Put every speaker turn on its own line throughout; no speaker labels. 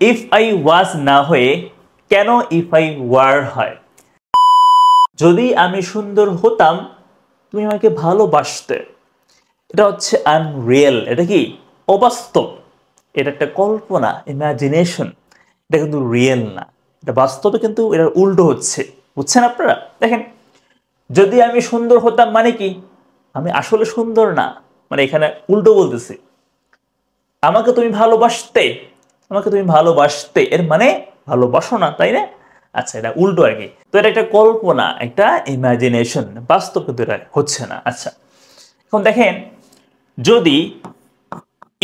If I was না হয়ে কেন ইফ আই ওয়ার হয়? যদি আমি সুন্দর হতাম তুমি আমাকে ভালোবাসতে, এটা হচ্ছে আনরিয়েল। এটা কি? অবাস্তব। এটা একটা কল্পনা, ইমাজিনেশন। এটা কিন্তু রিয়েল না, এটা বাস্তবে কিন্তু এটার উল্টো হচ্ছে। বুঝছেন আপনারা? দেখেন, যদি আমি সুন্দর হতাম মানে কি, আমি আসলে সুন্দর না, মানে এখানে উল্টো বলতেছি। আমাকে তুমি ভালোবাসতে, আমাকে তুমি ভালোবাসতে এর মানে ভালোবাসো না, তাই না? আচ্ছা, এটা উল্টো আর কি। তো এটা একটা কল্পনা, একটা ইমাজিনেশন, বাস্তব কিন্তু এটা হচ্ছে না। আচ্ছা, এখন দেখেন, যদি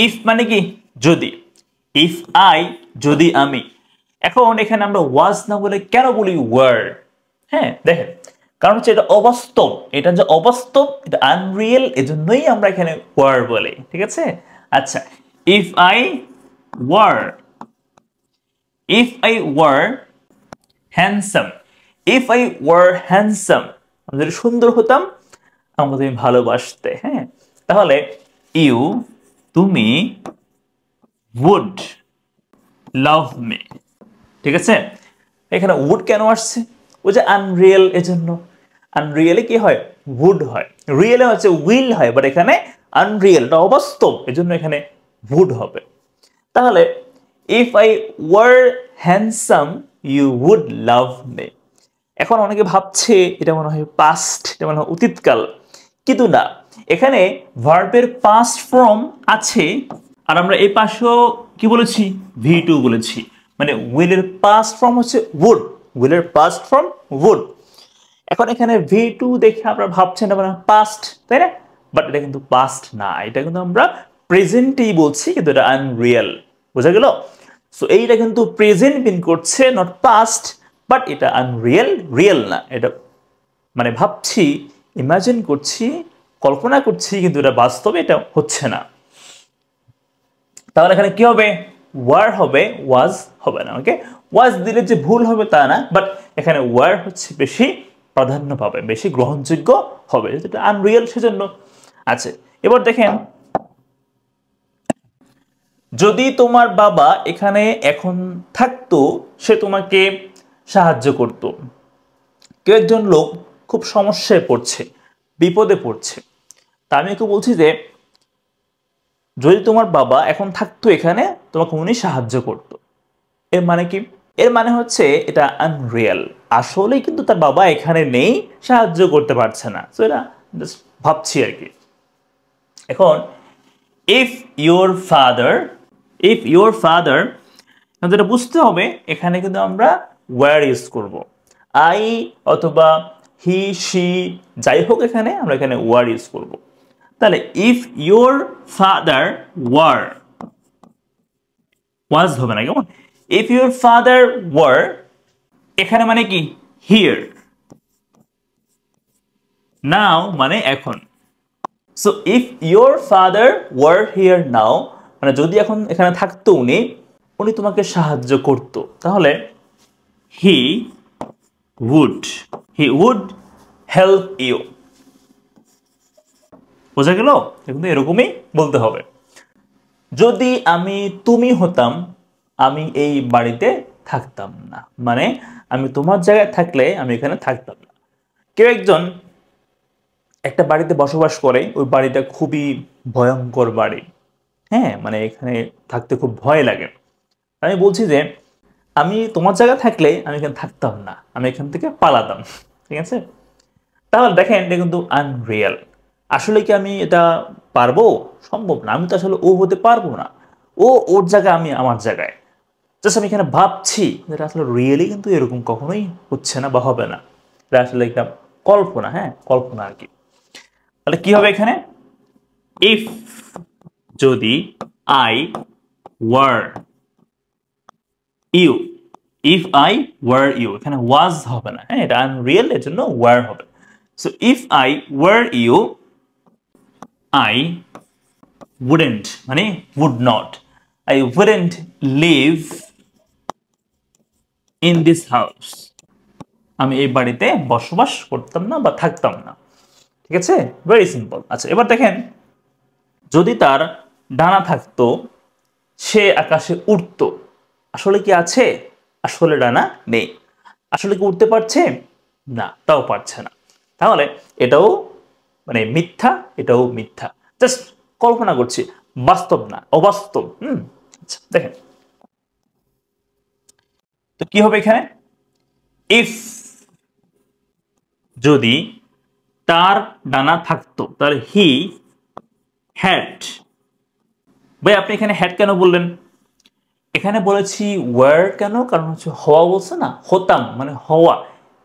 ইফ মানে কি যদি, ইফ আই যদি আমি, এখন এখানে আমরা ওয়াজ না বলে কেন বলি ওয়ার? হ্যাঁ দেখেন, কারণ হচ্ছে এটা অবাস্তব, এটা যে অবাস্তব, এটা আনরিয়েল, এজন্যই আমরা এখানে ওয়ার বলি। ঠিক আছে? আচ্ছা, if I war, if I were handsome, if I were handsome, আমি যদি সুন্দর হতাম আমাকে তুমি ভালোবাসতে। হ্যাঁ, তাহলে ইউ, তুমি, would love me। ঠিক আছে? এখানে would কেন আসছে? ওই যে আনরিয়েল, এজন্য। আনরিয়েলে কি হয়? would হয়। রিয়েলে হচ্ছে উইল হয়, বাট এখানে আনরিয়েল, এটা অবাস্তব, এজন্য এখানে would হবে। তাহলে if I were handsome you would love me. এখন অনেকে ভাবছে এটা মনে হয় পাস্ট, এটা মনে হয় অতীতকাল, কিন্তু না, এখানে ভার্বের পাস্ট ফর্ম আছে। আর আমরা এই পাশেও কি বলেছি? ভি টু বলেছি, মানে উইলের পাস্ট ফর্ম হচ্ছে উড, উইলের পাস্ট ফর্ম উড। এখন এখানে ভি টু দেখে আপনারা ভাবছেন এটা মানে পাস্ট, তাই না? বাট এটা কিন্তু পাস্ট না, এটা কিন্তু আমরা প্রেজেন্টেই বলছি, কিন্তু এটা আনরিয়েল। বোঝা গেল? সো এইটা কিন্তু প্রেজেন্ট মিন করছে, নট পাস্ট, বাট এটা আনরিয়েল, রিয়েল না। এটা মানে ভাবছি, ইমাজিন করছি, কল্পনা করছি, কিন্তু এটা বাস্তবে এটা হচ্ছে না। তাহলে এখানে কি হবে? ওয়ার হবে, ওয়াজ হবে না। ওকে, ওয়াজ দিলে যে ভুল হবে তা না, বাট এখানে ওয়ার হচ্ছে বেশি প্রাধান্য পাবে, বেশি গ্রহণযোগ্য হবে, যেটা আনরিয়েল, সেজন্য। আচ্ছা, এবার দেখেন, যদি তোমার বাবা এখানে এখন থাকতো, সে তোমাকে সাহায্য করত। কেউ একজন লোক খুব সমস্যায় পড়ছে, বিপদে পড়ছে, তা আমি একটু বলছি যে যদি তোমার বাবা এখন থাকতো এখানে, তোমাকে উনি সাহায্য করত। এর মানে কি? এর মানে হচ্ছে এটা আনরিয়েল, আসলেই কিন্তু তার বাবা এখানে নেই, সাহায্য করতে পারছে না। তো এটা জাস্ট ভাবছি আর কি। এখন if your father, if your father, যেটা বুঝতে হবে এখানে কিন্তু আমরা ওয়্যার ইউজ করব। আই অথবা হি, শি, যাই হোক, এখানে আমরা এখানে ওয়্যার ইউজ করব। তাহলে ইফ ইউর ফাদার ওয়ার, ওয়াজ হবে না, কেমন? ইফ ইউর ফাদার ওয়ার, এখানে মানে কি? হিয়ার। নাও মানে এখন। So if your father war here নাও, মানে যদি এখন এখানে থাকতো উনি, উনি তোমাকে সাহায্য করতো, তাহলে he would, he would help you. বোঝা গেল? কিন্তু এরকমই বলতে হবে। যদি আমি তুমি হতাম আমি এই বাড়িতে থাকতাম না, মানে আমি তোমার জায়গায় থাকলে আমি এখানে থাকতাম না। কেউ একজন একটা বাড়িতে বসবাস করে, ওই বাড়িটা খুবই ভয়ঙ্কর বাড়ি। হ্যাঁ, মানে এখানে থাকতে খুব ভয় লাগে। আমি বলছি যে আমি তোমার জায়গায় থাকলে আমি এখানে থাকতাম না, আমি এখান থেকে পালাতাম। ঠিক আছে? তাহলে দেখেন, এটা কিন্তু আনরিয়েল। আসলে কি আমি এটা পারবো? সম্ভব না, আমি তো আসলে ও হতে পারবো না। ও ওর জায়গায়, আমি আমার জায়গায়। জাস্ট আমি এখানে ভাবছি, এটা আসলে রিয়েলি কিন্তু এরকম কখনোই হচ্ছে না বা হবে না। এটা আসলে একটা কল্পনা, হ্যাঁ কল্পনা আর কি। তাহলে কি হবে এখানে? ইফ, যদি, I were you, if I were you, এখানে ওয়াজ হবে না, হ্যাঁ এটা আনরিয়েল, এর জন্য ওয়ার হবে। So if I were you, I wouldn't, মানে would not, I wouldn't live in this house, আমি এই বাড়িতে বসবাস করতাম না বা থাকতাম না। ঠিক আছে? Very simple. আচ্ছা, এবার দেখেন, যদি তার ডানা থাকতো সে আকাশে উড়তো, আসলে কি আছে? আসলে ডানা নেই। আসলে কি উঠতে পারছে? না, তাও পারছে না। তাহলে এটাও মানে মিথ্যা, এটাও মিথ্যা। জাস্ট কল্পনা করছি, বাস্তব না, অবাস্তব। আচ্ছা দেখেন তো কি হবে এখানে, ইফ যদি তার ডানা থাকতো তাহলে হি হ্যাড। ভাই আপনি এখানে হ্যাড কেন বললেন? এখানে বলেছি ওয়ার কেন, কারণ হচ্ছে হওয়া বলছে না, হতাম মানে হওয়া।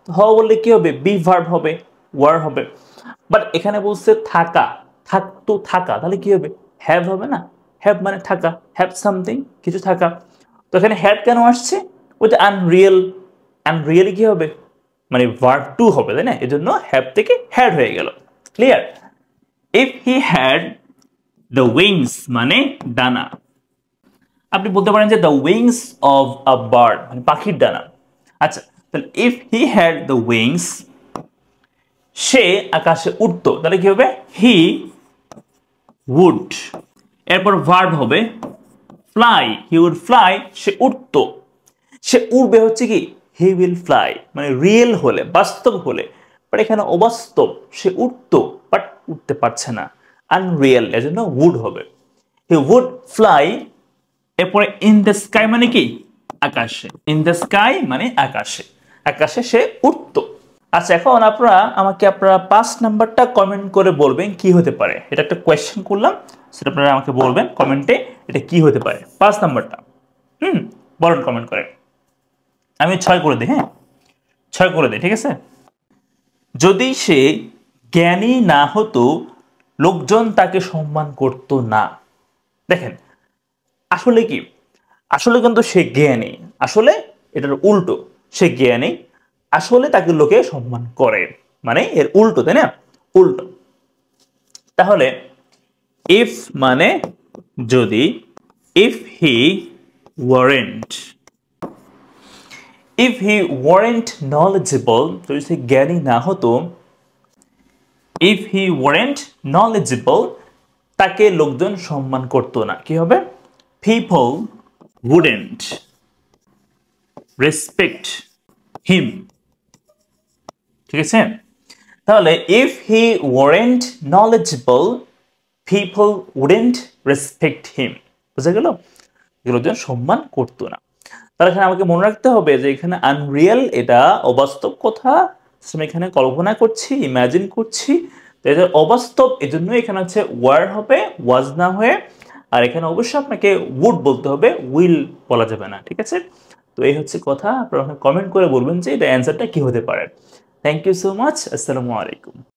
হওয়া বললে কি হবে? বি ভার্ব হবে, ওয়ার হবে। বাট এখানে বলছে থাকা, থাকতো থাকা, তাহলে কি হবে? হ্যাভ হবে না? হ্যাভ মানে থাকা, হ্যাভ সামথিং, কিছু থাকা। তো এখানে হ্যাড কেন আসছে? ওই যে আনরিয়েল, আনরিয়েলি কি হবে? মানে ভার্ব টু হবে, তাই না? এজন্য হ্যাভ থেকে হ্যাড হয়ে গেল। Clear? If he had the wings মানে ডানা। আপনি বলতে পারেন যে the wings of a bird মানে পাখির ডানা। আচ্ছা, তাহলে if he had the wings, সে আকাশে উঠতো, তাহলে কি হবে? He would. এরপর ভার্ব হবে ফ্লাই, হি উড ফ্লাই, সে উঠতো। সে উড়বে হচ্ছে কি হি উইল ফ্লাই, মানে রিয়েল হলে, বাস্তব হলে। বাট এখানে অবাস্তব, সে উঠতো বাট উঠতে পারছে না, আনরিয়েল, এজন্য উড হবে। He would fly. এরপরে ইন দ্য স্কাই মানে কি? আকাশে। ইন দ্য স্কাই মানে আকাশে, আকাশে সে উঠতো। আচ্ছা এখন আপনারা 5 নাম্বারটা কমেন্ট করে বলবেন কি হতে পারে। এটা একটা কোয়েশ্চেন করলাম, সেটা আপনারা আমাকে বলবেন কমেন্টে এটা কি হতে পারে। 5 নাম্বারটা বলেন কমেন্ট করে। আমি 6 করে দিই, হ্যাঁ 6 করে দিই, ঠিক আছে। যদি সে জ্ঞানী না হতো, লোকজন তাকে সম্মান করতো না। দেখেন আসলে কি, আসলে কিন্তু সে জ্ঞানী, আসলে এটার উল্টো, সে জ্ঞানী, আসলে তাকে লোকে সম্মান করে, মানে এর উল্টো, তাই না? উল্টো। তাহলে ইফ মানে যদি, if he warrant, if he warrant knowledgeable, যদি সে জ্ঞানী না হতো, ইফ হি ওয়ারেন্ট নলেজেবল, তাকে লোকজন সম্মান করতো না, কি হবে? পিপল wouldn't respect him, ঠিক আছে। তাহলে if he warrant knowledgeable, people wouldn't respect him, বুঝা গেল? লোকজন সম্মান করতো না। তাহলে এখানে আমাকে মনে রাখতে হবে যে এখানে আনরিয়েল, এটা অবাস্তব কথা, আমি এখানে কল্পনা করছি, ইমাজিন করছি। তো এটা অবাস্তব, এজন্য এখানে হচ্ছে ওয়ার হবে, ওয়াজ না হয়ে। আর এখানে অবশ্যই আপনাকে উড বলতে হবে, উইল বলা যাবে না, ঠিক আছে। তো এই হচ্ছে কথা। আপনারা কমেন্ট করে বলবেন যে এটা অ্যান্সারটা কি হতে পারে। Thank you so much. আসসালামু আলাইকুম।